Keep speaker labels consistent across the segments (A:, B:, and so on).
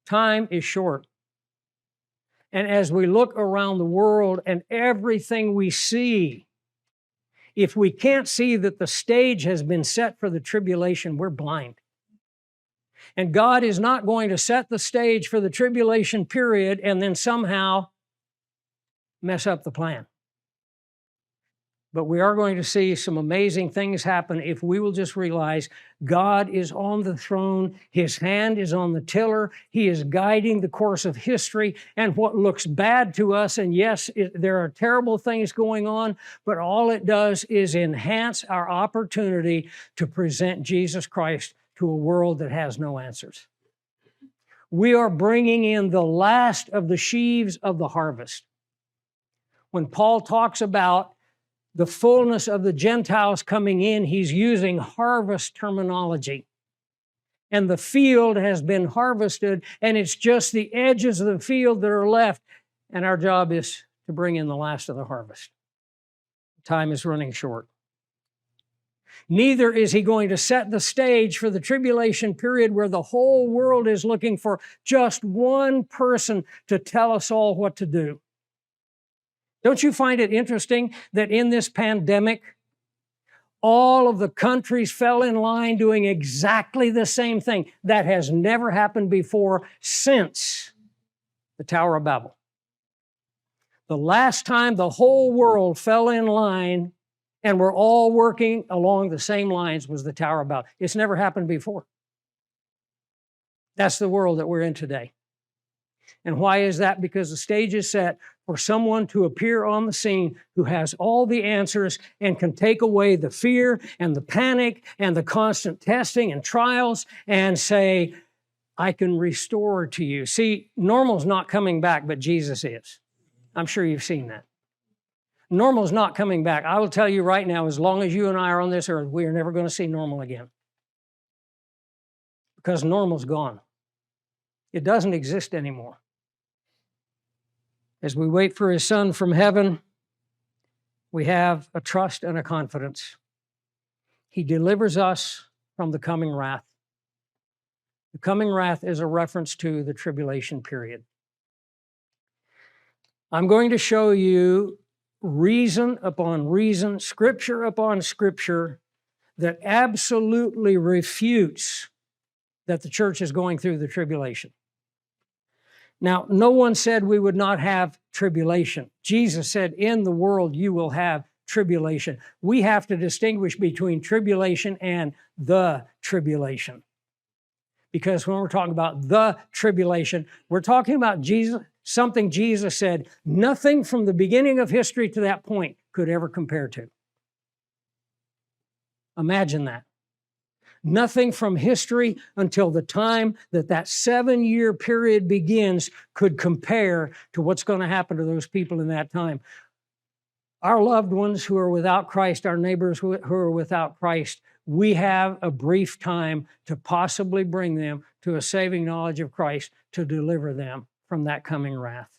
A: Time is short. And as we look around the world and everything we see, if we can't see that the stage has been set for the tribulation, we're blind. And God is not going to set the stage for the tribulation period and then somehow mess up the plan. But we are going to see some amazing things happen if we will just realize God is on the throne. His hand is on the tiller. He is guiding the course of history. And what looks bad to us, and yes, there are terrible things going on, but all it does is enhance our opportunity to present Jesus Christ to a world that has no answers. We are bringing in the last of the sheaves of the harvest. When Paul talks about the fullness of the Gentiles coming in, he's using harvest terminology. And the field has been harvested, and it's just the edges of the field that are left. And our job is to bring in the last of the harvest. Time is running short. Neither is he going to set the stage for the tribulation period where the whole world is looking for just one person to tell us all what to do. Don't you find it interesting that in this pandemic, all of the countries fell in line doing exactly the same thing? That has never happened before since the Tower of Babel. The last time the whole world fell in line and were all working along the same lines was the Tower of Babel. It's never happened before. That's the world that we're in today. And why is that? Because the stage is set for someone to appear on the scene who has all the answers and can take away the fear and the panic and the constant testing and trials and say, I can restore to you. See, normal's not coming back, but Jesus is. I'm sure you've seen that. Normal's not coming back. I will tell you right now, as long as you and I are on this earth, we are never going to see normal again. Because normal's gone. It doesn't exist anymore. As we wait for his Son from heaven, we have a trust and a confidence. He delivers us from the coming wrath. The coming wrath is a reference to the tribulation period. I'm going to show you reason upon reason, scripture upon scripture, that absolutely refutes that the church is going through the tribulation. Now, no one said we would not have tribulation. Jesus said, in the world you will have tribulation. We have to distinguish between tribulation and the tribulation. Because when we're talking about the tribulation, we're talking about Jesus, something Jesus said, nothing from the beginning of history to that point could ever compare to. Imagine that. Nothing from history until the time that 7-year period begins could compare to what's going to happen to those people in that time. Our loved ones who are without Christ, our neighbors who are without Christ, we have a brief time to possibly bring them to a saving knowledge of Christ to deliver them from that coming wrath.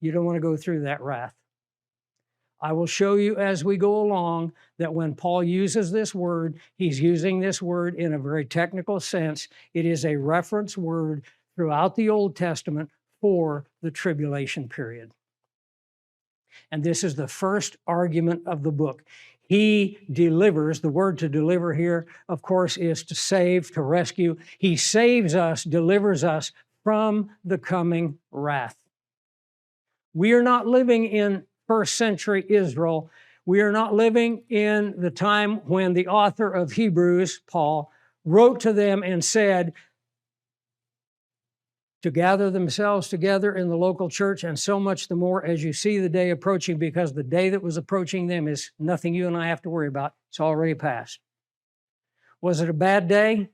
A: You don't want to go through that wrath. I will show you as we go along that when Paul uses this word, he's using this word in a very technical sense. It is a reference word throughout the Old Testament for the tribulation period. And this is the first argument of the book. He delivers. The word to deliver here, of course, is to save, to rescue. He saves us, delivers us from the coming wrath. We are not living in first century Israel. We are not living in the time when the author of Hebrews, Paul, wrote to them and said to gather themselves together in the local church, and so much the more as you see the day approaching, because the day that was approaching them is nothing you and I have to worry about. It's already passed. Was it a bad day?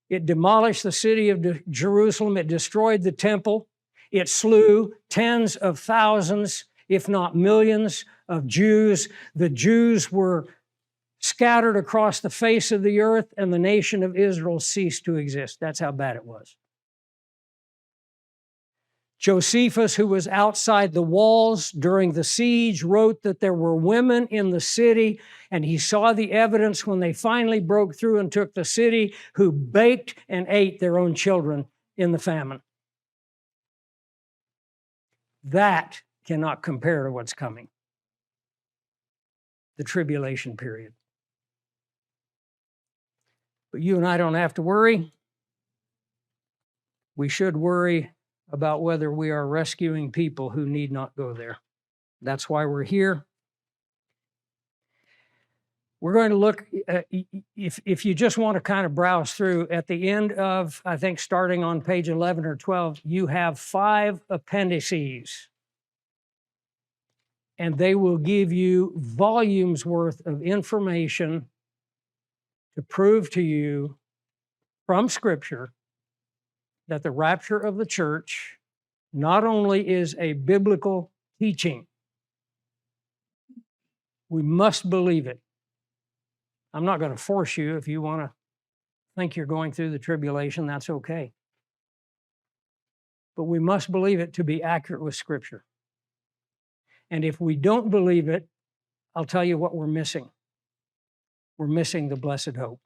A: It demolished the city of Jerusalem. It destroyed the temple. It slew tens of thousands, if not millions, of Jews. The Jews were scattered across the face of the earth, and the nation of Israel ceased to exist. That's how bad it was. Josephus, who was outside the walls during the siege, wrote that there were women in the city, and he saw the evidence when they finally broke through and took the city, who baked and ate their own children in the famine. That cannot compare to what's coming. The tribulation period. But you and I don't have to worry. We should worry about whether we are rescuing people who need not go there. That's why we're here. We're going to look, if you just want to kind of browse through, at the end of, I think, starting on page 11 or 12, you have 5 appendices. And they will give you volumes worth of information to prove to you from Scripture that the rapture of the church not only is a biblical teaching, we must believe it. I'm not going to force you. If you want to think you're going through the tribulation, that's okay. But we must believe it to be accurate with Scripture. And if we don't believe it, I'll tell you what we're missing. We're missing the blessed hope.